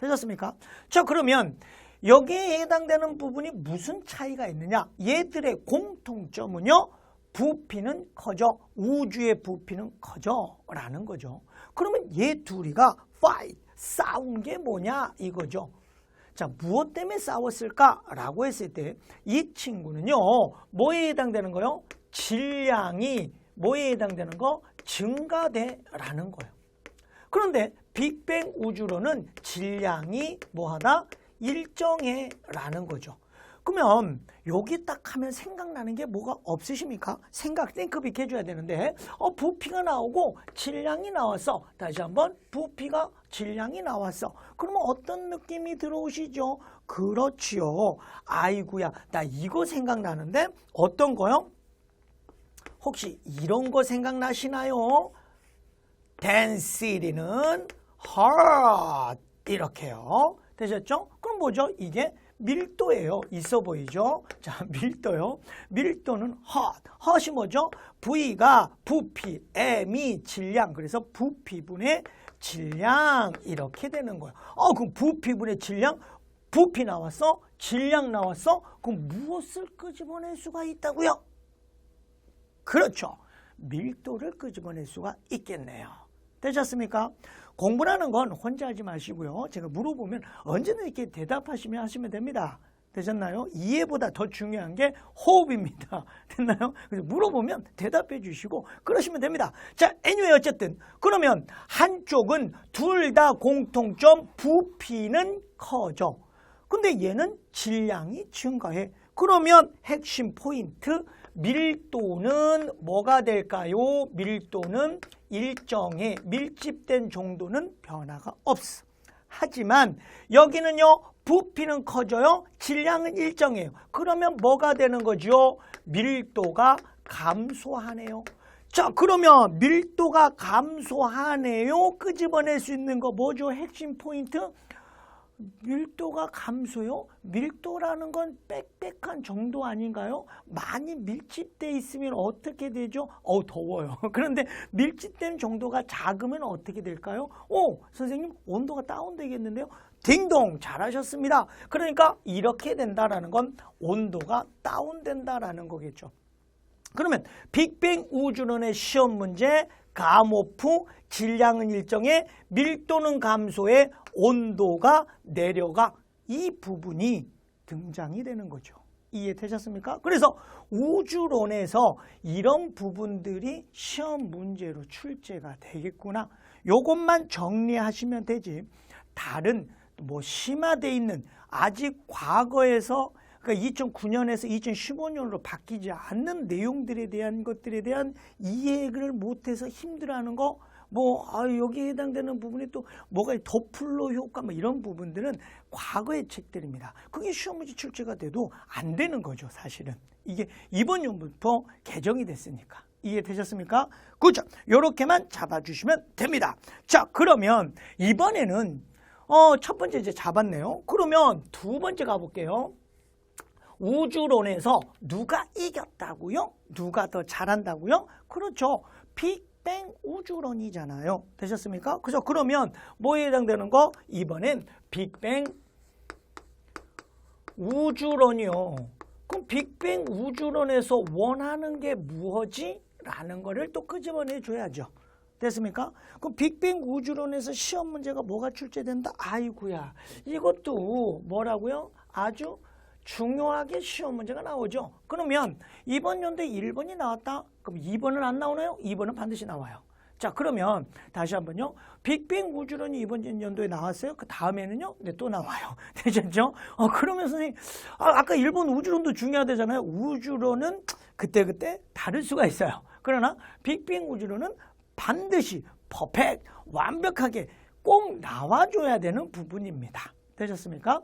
되셨습니까? 자, 그러면 여기에 해당되는 부분이 무슨 차이가 있느냐? 얘들의 공통점은요. 부피는 커져. 우주의 부피는 커져. 라는 거죠. 그러면 얘 둘이가 fight, 싸운 게 뭐냐? 이거죠. 자, 무엇 때문에 싸웠을까라고 했을 때 이 친구는요. 뭐에 해당되는 거요? 질량이 뭐에 해당되는 거? 증가돼라는 거예요. 그런데 빅뱅 우주론은 질량이 뭐하다? 일정해라는 거죠. 그러면 여기 딱 하면 생각나는 게 뭐가 없으십니까? 띵크빅 해줘야 되는데 부피가 나오고 질량이 나왔어. 다시 한번 부피가 질량이 나왔어. 그러면 어떤 느낌이 들어오시죠? 그렇지요. 아이고야, 나 이거 생각나는데 어떤 거요? 혹시 이런 거 생각나시나요? density는 hard 이렇게요. 되셨죠? 그럼 뭐죠? 이게 밀도예요. 있어 보이죠? 자, 밀도요. 밀도는 hot. hot이 뭐죠? V가 부피, M이 질량. 그래서 부피분의 질량 이렇게 되는 거예요. 그럼 부피분의 질량? 부피 나왔어? 질량 나왔어? 그럼 무엇을 끄집어낼 수가 있다고요? 그렇죠. 밀도를 끄집어낼 수가 있겠네요. 되셨습니까? 공부라는 건 혼자 하지 마시고요. 제가 물어보면 언제든 이렇게 대답하시면 하시면 됩니다. 되셨나요? 이해보다 더 중요한 게 호흡입니다. 됐나요? 그래서 물어보면 대답해 주시고 그러시면 됩니다. 자, anyway 어쨌든 그러면 한쪽은 둘 다 공통점 부피는 커져. 근데 얘는 질량이 증가해. 그러면 핵심 포인트 밀도는 뭐가 될까요? 밀도는 일정해. 밀집된 정도는 변화가 없어. 하지만 여기는요. 부피는 커져요. 질량은 일정해요. 그러면 뭐가 되는 거죠? 밀도가 감소하네요. 자, 그러면 밀도가 감소하네요. 끄집어낼 수 있는 거 뭐죠? 핵심 포인트? 밀도가 감소요? 밀도라는 건 빽빽한 정도 아닌가요? 많이 밀집돼 있으면 어떻게 되죠? 더워요. 그런데 밀집된 정도가 작으면 어떻게 될까요? 선생님 온도가 다운되겠는데요? 딩동 잘하셨습니다. 그러니까 이렇게 된다라는 건 온도가 다운된다라는 거겠죠. 그러면 빅뱅 우주론의 시험 문제 감오프 질량은 일정해 밀도는 감소해 온도가 내려가 이 부분이 등장이 되는 거죠. 이해되셨습니까? 그래서 우주론에서 이런 부분들이 시험 문제로 출제가 되겠구나. 요것만 정리하시면 되지. 다른 심화되어 있는 아직 과거에서 그러니까 2009년에서 2015년으로 바뀌지 않는 내용들에 대한 것들에 대한 이해를 못해서 힘들어하는 거, 여기에 해당되는 부분이 또 뭐가 도플러 효과 이런 부분들은 과거의 책들입니다. 그게 시험 문제 출제가 돼도 안 되는 거죠, 사실은. 이게 이번 연도부터 개정이 됐으니까. 이해되셨습니까? 그렇죠. 요렇게만 잡아주시면 됩니다. 자, 그러면 이번에는 첫 번째 이제 잡았네요. 그러면 두 번째 가볼게요. 우주론에서 누가 이겼다고요? 누가 더 잘한다고요? 그렇죠. 빅뱅 우주론이잖아요. 되셨습니까? 그죠? 그러면 뭐에 해당되는 거? 이번엔 빅뱅 우주론이요. 그럼 빅뱅 우주론에서 원하는 게 무엇이? 라는 거를 또 끄집어내 줘야죠. 됐습니까? 그럼 빅뱅 우주론에서 시험 문제가 뭐가 출제된다? 아이고야. 이것도 뭐라고요? 아주 중요하게 시험 문제가 나오죠. 그러면 이번 연도에 1번이 나왔다. 그럼 2번은 안 나오나요? 2번은 반드시 나와요. 자, 그러면 다시 한번요. 빅뱅 우주론이 이번 연도에 나왔어요. 그 다음에는요. 네, 또 나와요. 되셨죠? 그러면 선생님, 아까 1번 우주론도 중요하다잖아요. 우주론은 그때그때 다를 수가 있어요. 그러나 빅뱅 우주론은 반드시 퍼펙트, 완벽하게 꼭 나와줘야 되는 부분입니다. 되셨습니까?